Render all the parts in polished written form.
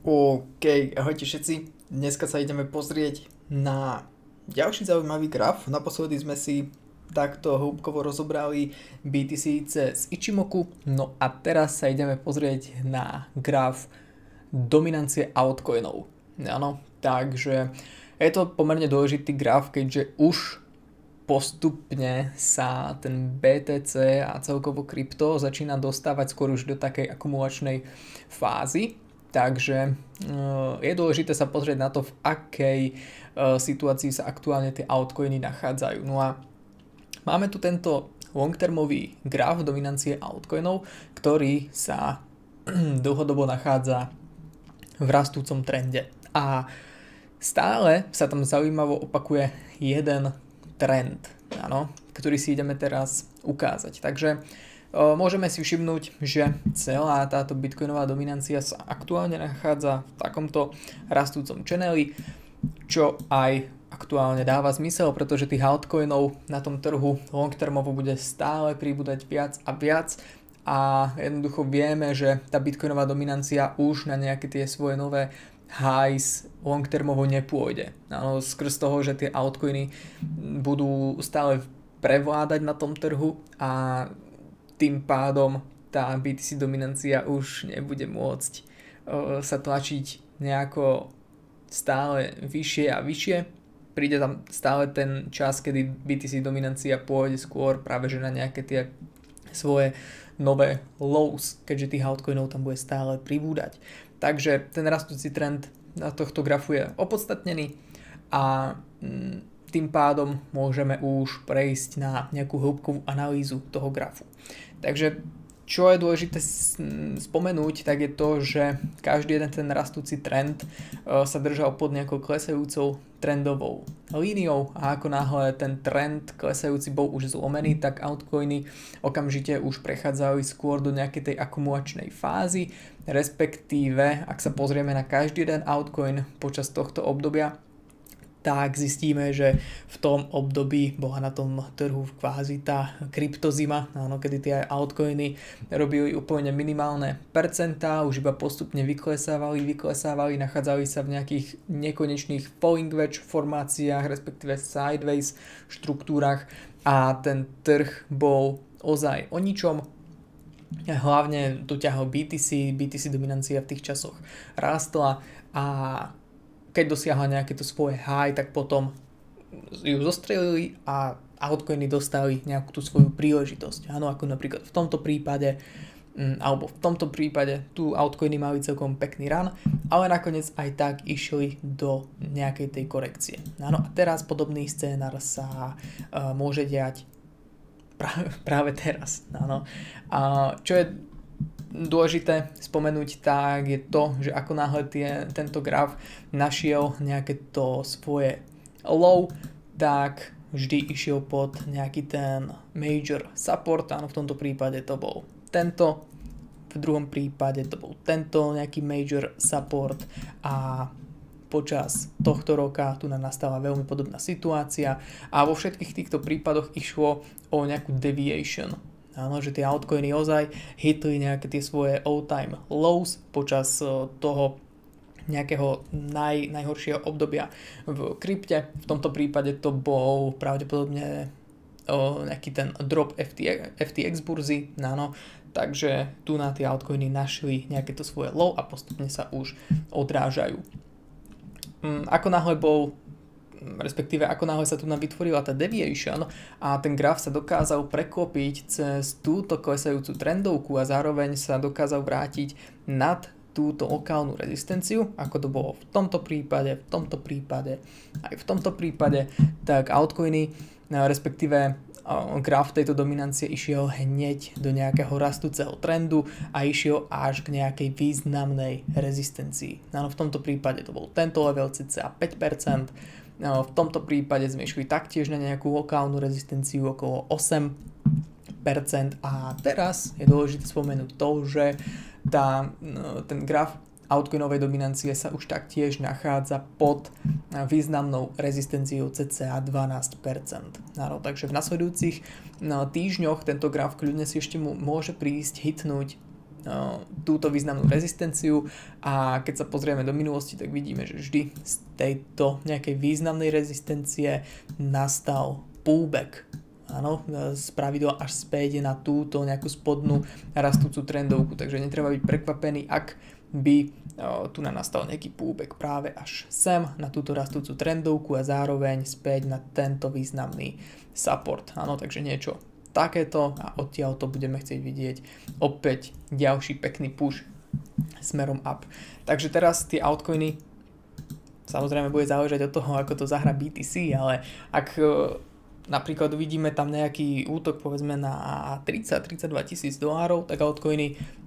OK, ahojte všetci. Dneska sa ideme pozrieť na ďalší zaujímavý graf. Naposledy sme si takto hĺbkovo rozobrali BTC cez Ichimoku. No a teraz sa ideme pozrieť na graf dominancie altcoinov. Áno, takže je to pomerne dôležitý graf, keďže už postupne sa ten BTC a celkovo krypto začína dostávať skôr už do takej akumulačnej fázy. Takže je dôležité sa pozrieť na to, v akej situácii sa aktuálne tie altcoiny nachádzajú. No a máme tu tento long-termový graf dominancie altcoinov, ktorý sa dlhodobo nachádza v rastúcom trende. A stále sa tam zaujímavo opakuje jeden trend, áno, ktorý si ideme teraz ukázať. Takže môžeme si všimnúť, že celá táto bitcoinová dominancia sa aktuálne nachádza v takomto rastúcom channeli, čo aj aktuálne dáva zmysel, pretože tých altcoinov na tom trhu long-termovo bude stále pribúdať viac a viac a jednoducho vieme, že tá bitcoinová dominancia už na nejaké tie svoje nové highs long-termovo nepôjde. No, skrz toho, že tie altcoiny budú stále prevládať na tom trhu a tým pádom tá BTC dominancia už nebude môcť sa tlačiť nejako stále vyššie a vyššie. Príde tam stále ten čas, kedy BTC dominancia pôjde skôr práve že na nejaké tie svoje nové lows, keďže tých altcoinov tam bude stále pribúdať. Takže ten rastúci trend na tohto grafu je opodstatnený a tým pádom môžeme už prejsť na nejakú hĺbkovú analýzu toho grafu. Takže čo je dôležité spomenúť, tak je to, že každý jeden ten rastúci trend sa držal pod nejakou klesajúcou trendovou líniou a ako náhle ten trend klesajúci bol už zlomený, tak altcoiny okamžite už prechádzali skôr do nejakej tej akumulačnej fázy, respektíve ak sa pozrieme na každý jeden altcoin počas tohto obdobia, tak zistíme, že v tom období bola na tom trhu kvázi tá kryptozima, áno, kedy tie altcoiny robili úplne minimálne percentá, už iba postupne vyklesávali, nachádzali sa v nejakých nekonečných falling wedge formáciách, respektíve sideways štruktúrach a ten trh bol ozaj o ničom. Hlavne dotiahol BTC dominancia v tých časoch rástla a keď dosiahla nejaké to svoje high, tak potom ju zostrelili a altcoiny dostali nejakú tú svoju príležitosť. Áno, ako napríklad v tomto prípade, tu altcoiny mali celkom pekný run, ale nakoniec aj tak išli do nejakej tej korekcie. Áno, a teraz podobný scénar sa môže diať práve teraz. Áno. A čo je dôležité spomenúť, tak je to, že ako náhle tento graf našiel nejaké to svoje low, tak vždy išiel pod nejaký ten major support, áno, v tomto prípade to bol tento, v druhom prípade to bol tento nejaký major support a počas tohto roka tu nám nastala veľmi podobná situácia a vo všetkých týchto prípadoch išlo o nejakú deviation. Áno, že tie altcoiny ozaj hitli nejaké tie svoje all-time lows počas toho nejakého najhoršieho obdobia v krypte. V tomto prípade to bol pravdepodobne nejaký ten drop FTX burzy. Áno, takže tu na tie altcoiny našli nejaké to svoje low a postupne sa už odrážajú. Ako náhle sa tu vytvorila tá deviation a ten graf sa dokázal preklopiť cez túto klesajúcu trendovku a zároveň sa dokázal vrátiť nad túto lokálnu rezistenciu, ako to bolo v tomto prípade, aj v tomto prípade, tak altcoiny, respektíve graf tejto dominancie išiel hneď do nejakého rastúceho trendu a išiel až k nejakej významnej rezistencii. No, v tomto prípade to bol tento level cca 5%, v tomto prípade sme išli taktiež na nejakú lokálnu rezistenciu okolo 8% a teraz je dôležité spomenúť to, že ten graf altcoinovej dominancie sa už taktiež nachádza pod významnou rezistenciou cca 12%. Áno, takže v nasledujúcich týždňoch tento graf kľudne si ešte môže prísť hitnúť túto významnú rezistenciu a keď sa pozrieme do minulosti, tak vidíme, že vždy z tejto nejakej významnej rezistencie nastal pullback. Áno, spravidla až späť na túto nejakú spodnú rastúcu trendovku, takže netreba byť prekvapený, ak by tu nastal nejaký pullback práve až sem na túto rastúcu trendovku a zároveň späť na tento významný support. Áno, takže niečo takéto a odtiaľ to budeme chcieť vidieť opäť ďalší pekný push smerom up. Takže teraz tie altcoiny, samozrejme bude záležať od toho, ako to zahrá BTC, ale ak napríklad uvidíme tam nejaký útok povedzme na $30-32 tisíc, tak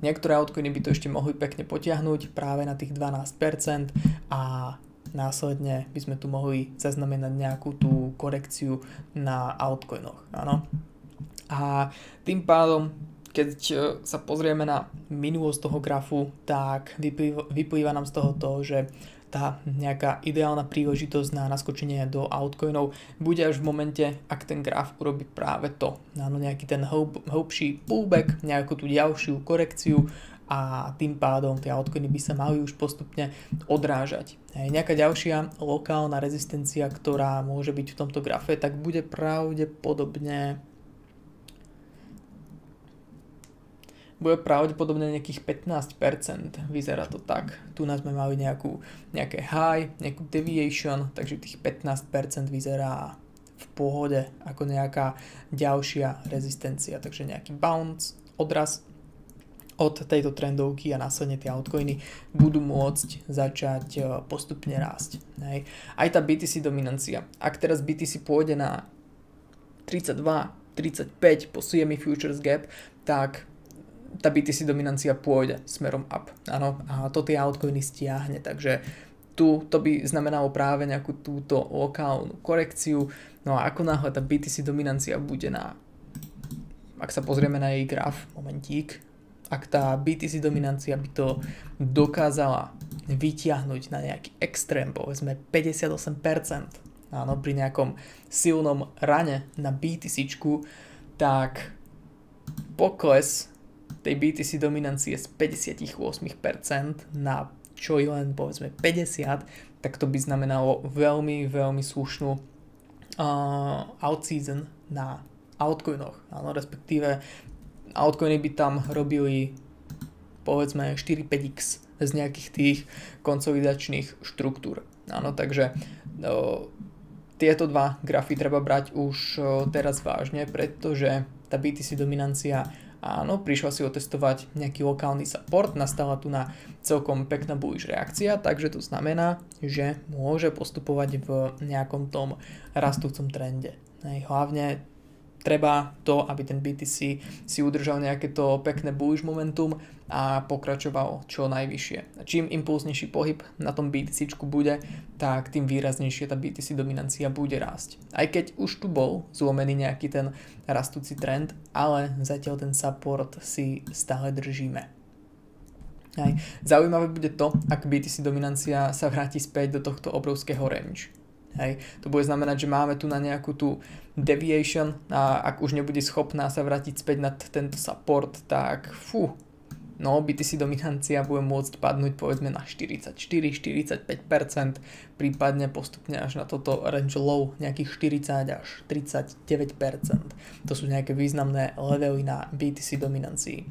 niektoré altcoiny by to ešte mohli pekne potiahnuť práve na tých 12% a následne by sme tu mohli zaznamenať nejakú tú korekciu na altcoinoch. Áno. A tým pádom, keď sa pozrieme na minulosť toho grafu, tak vyplýva nám z toho to, že tá nejaká ideálna príležitosť na naskočenie do altcoinov bude až v momente, ak ten graf urobí práve to. Áno, nejaký ten hlbší pullback, nejakú tú ďalšiu korekciu a tým pádom tie altcoiny by sa mali už postupne odrážať. Nejaká ďalšia lokálna rezistencia, ktorá môže byť v tomto grafe, tak bude pravdepodobne nejakých 15%, vyzerá to tak. Tu nás sme mali nejaké high, nejakú deviation, takže tých 15% vyzerá v pohode ako nejaká ďalšia rezistencia, takže nejaký bounce, odraz od tejto trendovky a následne tie altcoiny budú môcť začať postupne rásť. Hej. Aj tá BTC dominancia. Ak teraz BTC pôjde na 32, 35 po CME Futures Gap, tak tá BTC dominancia pôjde smerom up. Áno, a to tie altcoiny stiahne, takže to by znamenalo práve nejakú túto lokálnu korekciu. No a ako náhle tá BTC dominancia bude ak sa pozrieme na jej graf, momentík, ak tá BTC dominancia by to dokázala vytiahnuť na nejaký extrém, povedzme 58%, áno, pri nejakom silnom rane na BTCčku, tak pokles tej BTC dominancie z 58% na čo je len povedzme 50%, tak to by znamenalo veľmi, veľmi slušnú out-season na altcoinoch. Áno, respektíve altcoiny by tam robili povedzme 4-5x z nejakých tých konsolidačných štruktúr. Áno, takže tieto dva grafy treba brať už teraz vážne, pretože tá BTC dominancia áno, prišla si otestovať nejaký lokálny support, nastala tu na celkom pekná bullish reakcia, takže to znamená, že môže postupovať v nejakom tom rastúcom trende. Hlavne treba to, aby ten BTC si udržal nejaké to pekné bullish momentum a pokračoval čo najvyššie. Čím impulznejší pohyb na tom BTCčku bude, tak tým výraznejšie tá BTC dominancia bude rásť. Aj keď už tu bol zlomený nejaký ten rastúci trend, ale zatiaľ ten support si stále držíme. Zaujímavé bude to, ak BTC dominancia sa vráti späť do tohto obrovského range. Hej. To bude znamenať, že máme tu na nejakú tú deviation a ak už nebude schopná sa vrátiť späť na tento support, tak BTC dominancia bude môcť padnúť povedzme na 44-45%, prípadne postupne až na toto range low nejakých 40 až 39%. To sú nejaké významné levely na BTC dominancii.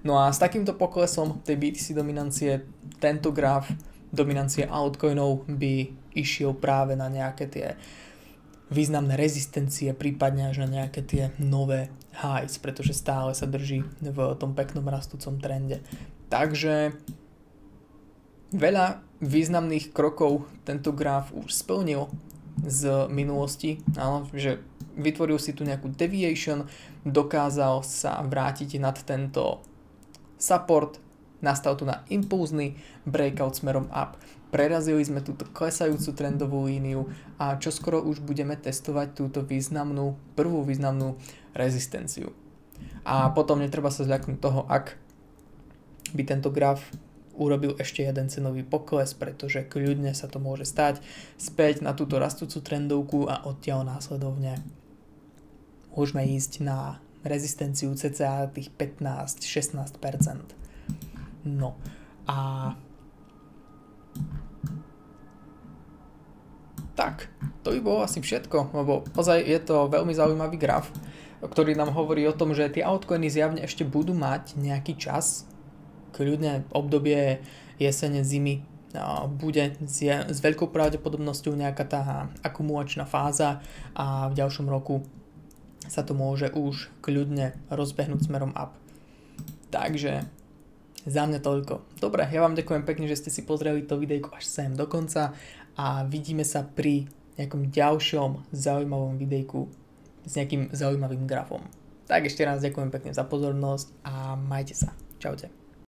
No a s takýmto poklesom tej BTC dominancie tento graf dominancie altcoinov by išiel práve na nejaké tie významné rezistencie, prípadne až na nejaké tie nové highs, pretože stále sa drží v tom peknom rastúcom trende. Takže veľa významných krokov tento graf už splnil z minulosti, áno, že vytvoril si tu nejakú deviation, dokázal sa vrátiť nad tento support, nastal tu na impulzný breakout smerom up. Prerazili sme túto klesajúcu trendovú líniu a čoskoro už budeme testovať túto prvú významnú rezistenciu. A potom netreba sa zľaknúť toho, ak by tento graf urobil ešte jeden cenový pokles, pretože kľudne sa to môže stať späť na túto rastúcu trendovku a odtiaľ následovne môžeme ísť na rezistenciu cca tých 15-16%. No a tak, to by bolo asi všetko, lebo ozaj je to veľmi zaujímavý graf, ktorý nám hovorí o tom, že tie altcoiny zjavne ešte budú mať nejaký čas, kľudne obdobie jesene, zimy, bude s veľkou pravdepodobnosťou nejaká tá akumulačná fáza a v ďalšom roku sa to môže už kľudne rozbehnúť smerom up. Takže za mňa toľko. Dobre, ja vám ďakujem pekne, že ste si pozreli to videjko až sem do konca a vidíme sa pri nejakom ďalšom zaujímavom videjku s nejakým zaujímavým grafom. Tak ešte raz ďakujem pekne za pozornosť a majte sa. Čaute.